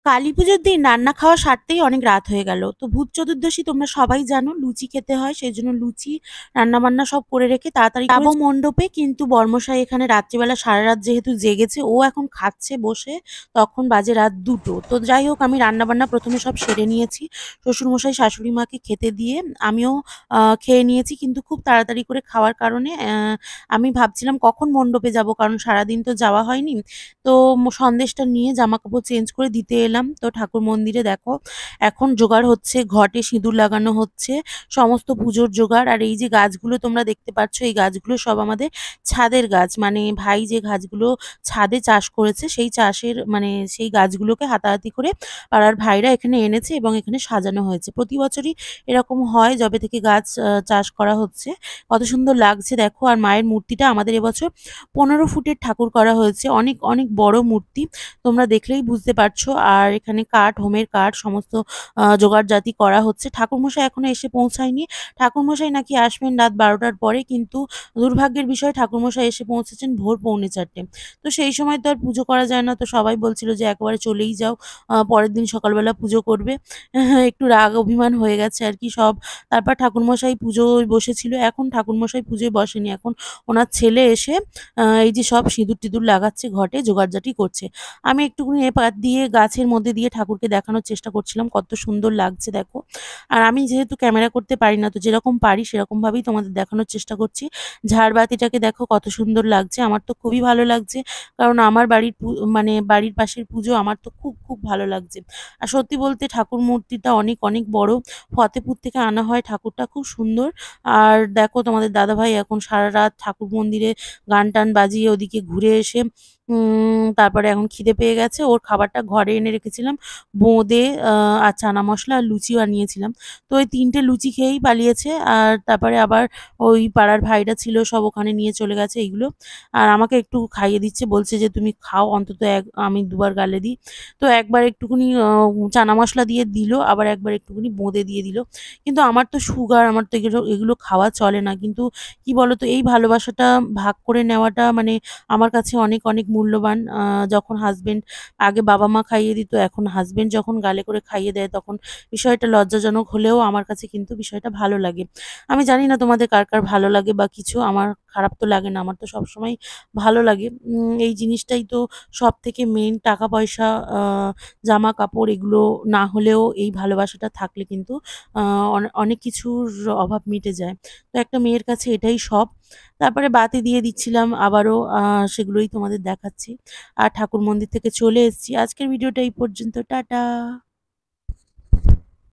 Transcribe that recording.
কালী পুজোর দিন রান্না খাওয়া সারতেই অনেক রাত হয়ে গেল। তো ভূত চতুর্দশী তোমরা সবাই জানো লুচি খেতে হয়। সেজন্য লুচি রান্না-বান্না সব করে রেখে তাড়াতাড়ি করে যাবো মণ্ডপে। কিন্তু বর্মশাই এখানে রাত্রিবেলা সারারাত যেহেতু জেগেছে, ও এখন খাচ্ছে বসে। তখন বাজে রাত ২টো। তো যাই হোক আমি রান্না-বান্না ১ম এ সব সেরে নিয়েছি। শ্বশুরমশাই, শাশুড়ি মাকে খেতে দিয়ে আমিও খেয়ে নিয়েছি। কিন্তু খুব তাড়াতাড়ি করে খাওয়ার কারণে আমি ভাবছিলাম কখন মণ্ডপে যাবো, কারণ সারাদিন তো যাওয়া হয়নি। তো সন্দেশটা নিয়ে জামাকাপড় চেঞ্জ করে দিতে এলাম। তো ঠাকুর মন্দিরে দেখো এখন জোগাড় হচ্ছে, ঘটে সিঁদুর লাগানো হচ্ছে, সমস্ত পুজোর জোগাড়। আর এই যে গাছগুলো তোমরা দেখতে পাচ্ছ, এই গাছগুলো সব আমাদের ছাদের গাছ। মানে ভাই যে গাছগুলো ছাদে চাষ করেছে, সেই চাষের মানে সেই গাছগুলোকে হাতাহাতি করে পাড়ার ভাইরা এখানে এনেছে এবং এখানে সাজানো হয়েছে। প্রতি বছরই এরকম হয় যবে থেকে গাছ চাষ করা হচ্ছে। কত সুন্দর লাগছে দেখো। আর মায়ের মূর্তিটা আমাদের এবছর ১৫ ফুটের ঠাকুর করা হয়েছে। অনেক, অনেক বড় মূর্তি। তোমরা দেখলেই বুঝতে পারছো। আর এখানে কাঠ, হোমের কাঠ সমস্ত জোগাড়জাতি করা হচ্ছে। ঠাকুরমশাই এখনো এসে পৌঁছায়নি। ঠাকুরমশাই নাকি আসবেন রাত ১২টার পরে, কিন্তু দুর্ভাগ্যের বিষয় ঠাকুরমশাই এসে পৌঁছেছেন ভোর পৌনে ৪টে। তো সেই সময় তো আর পুজো করা যায় না। তো সবাই বলছিল যে একেবারে চলেই যাও, পরের দিন সকালবেলা পুজো করবে। একটু রাগ অভিমান হয়ে গেছে আরকি সব। তারপর ঠাকুরমশাই পুজোয় বসেছিল। এখন ঠাকুরমশাই পুজোয় বসেনি। এখন ওনার ছেলে এসে এই যে সব সিঁদুর-টিঁদুর লাগাচ্ছে ঘটে, জোগাড়জাটি করছে। আমি একটুখানি এপাশ দিয়ে গাছের মধ্যে দিয়ে ঠাকুরকে দেখানোর চেষ্টা করছিলাম কত সুন্দর লাগছে দেখো। আর আমি যেহেতু ক্যামেরা করতে পারি না, তো যেরকম পারি সেরকমভাবেই তোমাদের দেখানোর চেষ্টা করছি। ঝাড়বাতিটাকে দেখো কত সুন্দর লাগছে। আমার তো খুবই ভালো লাগছে। কারণ আমার বাড়ির মানে বাড়ির পাশের পুজো আমার তো খুব, খুব ভালো লাগছে। আর সত্যি বলতে ঠাকুর মূর্তিটা অনেক, অনেক বড়। ফতেপুর থেকে আনা হয় ঠাকুরটা, খুব সুন্দর। আর দেখো তোমাদের দাদাভাই এখন সারারাত ঠাকুর মন্দিরে গান-টান বাজিয়ে ওদিকে ঘুরে এসে তারপরে এখন খিদে পেয়ে গেছে। ওর খাবারটা ঘরে এনে রেখেছিলাম। বোঁদে আর চানা মসলা আর লুচিও আনিয়েছিলাম। তো ওই ৩ টে লুচি খেয়েই পালিয়েছে। আর তারপরে আবার ওই পাড়ার ভাইরা ছিল সব ওখানে নিয়ে চলে গেছে এইগুলো। আর আমাকে একটু খাইয়ে দিচ্ছে। বলছে যে, "তুমি খাও অন্তত আমি ২ বার গালে দিই।" তো একবার একটুখানি চানা মসলা দিয়ে দিল, আবার একবার একটুখানি বোঁদে দিয়ে দিল। কিন্তু আমার তো সুগার, আমার তো এগুলো এগুলো খাওয়া চলে না। কিন্তু কি বলতো, এই ভালোবাসাটা ভাগ করে নেওয়াটা মানে আমার কাছে অনেক, অনেক মূল্যবান। যখন হাসব্যান্ড আগে বাবা-মা খাইয়ে দিত, এখন হাসব্যান্ড যখন গালে করে খাইয়ে দেয়, তখন বিষয়টা লজ্জাজনক হলেও আমার কাছে কিন্তু বিষয়টা ভালো লাগে। আমি জানি না তোমাদের কার, কার ভালো লাগে বা কিছু। আমার খারাপ তো লাগে না। আমার তো সবসময় ভালো লাগে। এই জিনিসটাই তো সবথেকে মেইন। টাকা-পয়সা, আ জামা-কাপড় এগুলো না হলেও এই ভালোবাসাটা থাকলে কিন্তু আ অনেক কিছুর অভাব মিটে যায়। তো একটা মেয়ের কাছে এটাই সব। তারপরে বাতি দিয়ে দিচ্ছিলাম আবারও, সেগুলোই তোমাদের দেখাচ্ছি। আর ঠাকুর মন্দির থেকে চলে এসেছি। আজকের ভিডিওটা এই পর্যন্ত। টাটা।